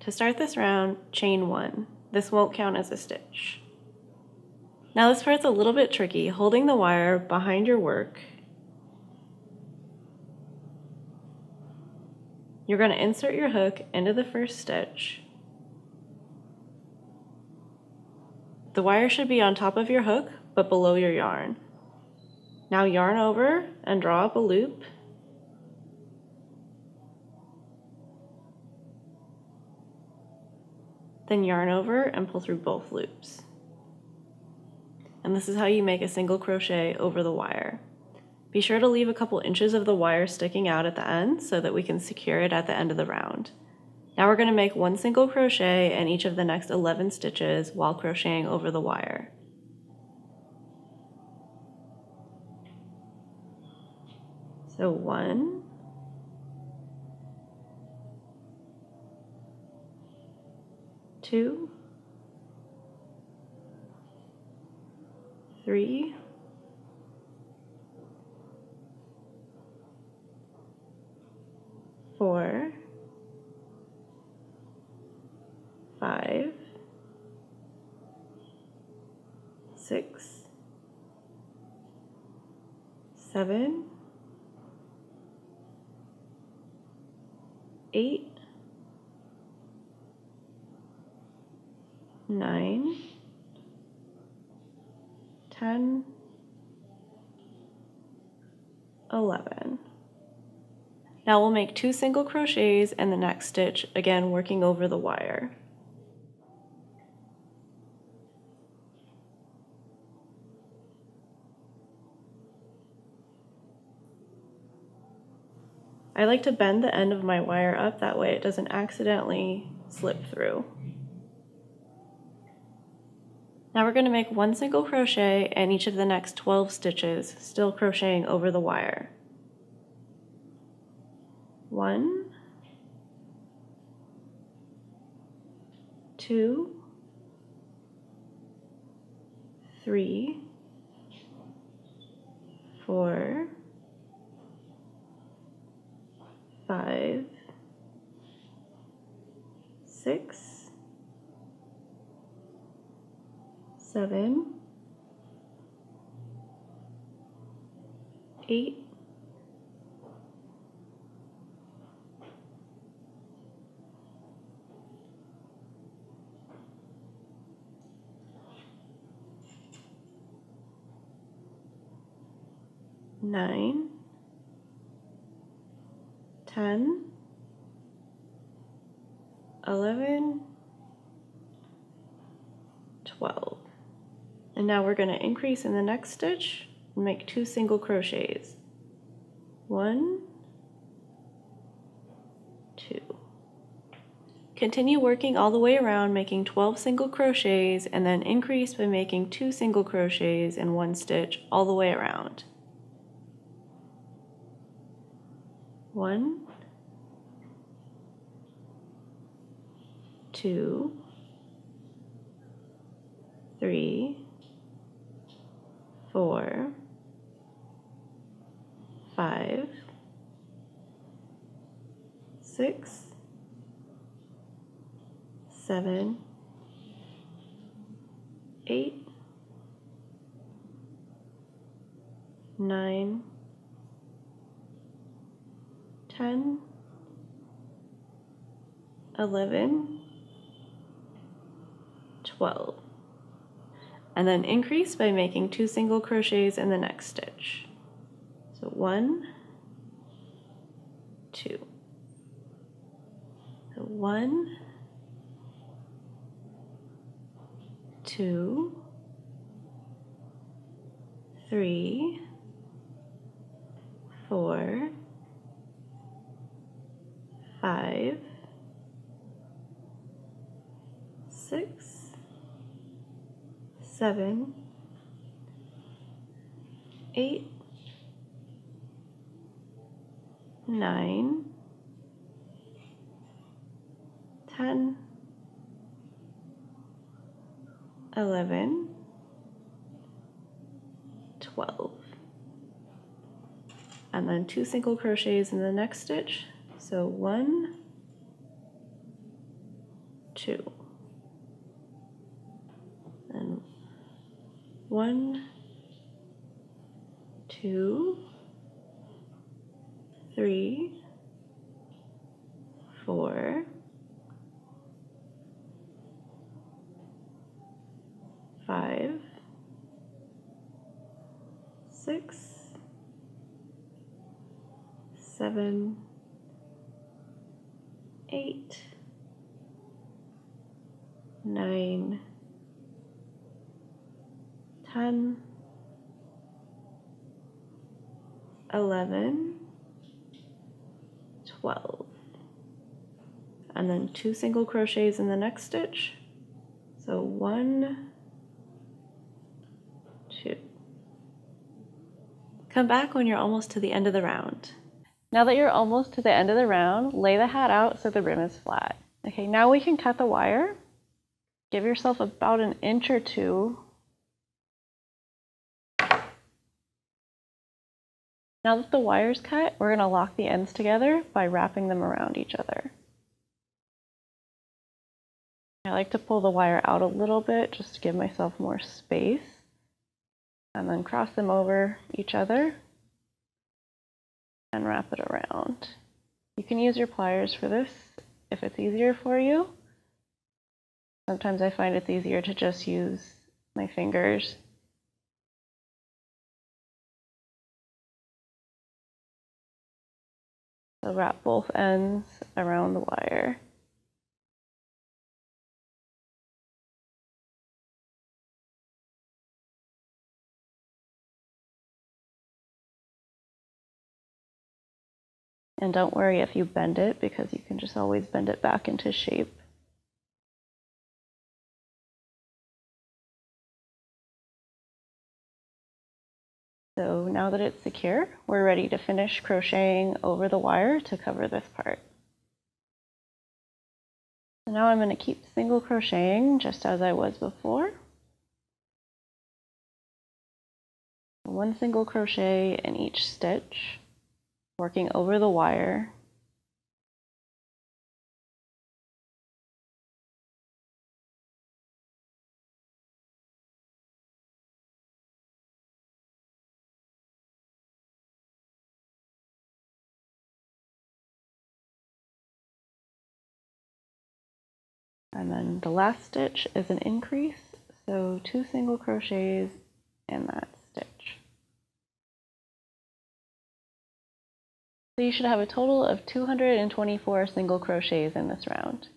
To start this round, chain 1. This won't count as a stitch. Now this part's a little bit tricky, holding the wire behind your work. You're going to insert your hook into the first stitch. The wire should be on top of your hook, but below your yarn. Now yarn over and draw up a loop. Then yarn over and pull through both loops. And this is how you make a single crochet over the wire. Be sure to leave a couple inches of the wire sticking out at the end so that we can secure it at the end of the round. Now we're going to make 1 single crochet in each of the next 11 stitches while crocheting over the wire. So 1, 2, 3, 4, 5, 6, 7, 8, 9, 10, 11. Now we'll make 2 single crochets in the next stitch, again working over the wire. I like to bend the end of my wire up, that way it doesn't accidentally slip through. Now we're going to make 1 single crochet in each of the next 12 stitches, still crocheting over the wire. 1, 2, 3, 4, 5, 6, 7, 8, 9, 10, 11, 12. And now we're going to increase in the next stitch and make 2 single crochets. 1, 2. Continue working all the way around, making 12 single crochets, and then increase by making 2 single crochets in 1 stitch all the way around. 1, 2, 3, 4, 5, 6, 7, 8, 9, 10, 11, 12. And then increase by making 2 single crochets in the next stitch. So 1, 2. So 1, 2, 3, 4, 5, 6, 7, 8, 9, 10, 11, 12. And then 2 single crochets in the next stitch. So 1, 2. And 1, 2, 3, 4, 5, 6, 7, 8, 9, 10, 11, 12. And then 2 single crochets in the next stitch. So 1, 2. Come back when you're almost to the end of the round. Now that you're almost to the end of the round, lay the hat out so the brim is flat. Okay, now we can cut the wire. Give yourself about an inch or 2. Now that the wire's cut, we're going to lock the ends together by wrapping them around each other. I like to pull the wire out a little bit just to give myself more space, and then cross them over each other and wrap it around. You can use your pliers for this if it's easier for you. Sometimes I find it's easier to just use my fingers. So wrap both ends around the wire. And don't worry if you bend it, because you can just always bend it back into shape. So now that it's secure, we're ready to finish crocheting over the wire to cover this part. So now I'm going to keep single crocheting just as I was before. 1 single crochet in each stitch, working over the wire. And then the last stitch is an increase, so 2 single crochets in that stitch. So you should have a total of 224 single crochets in this round.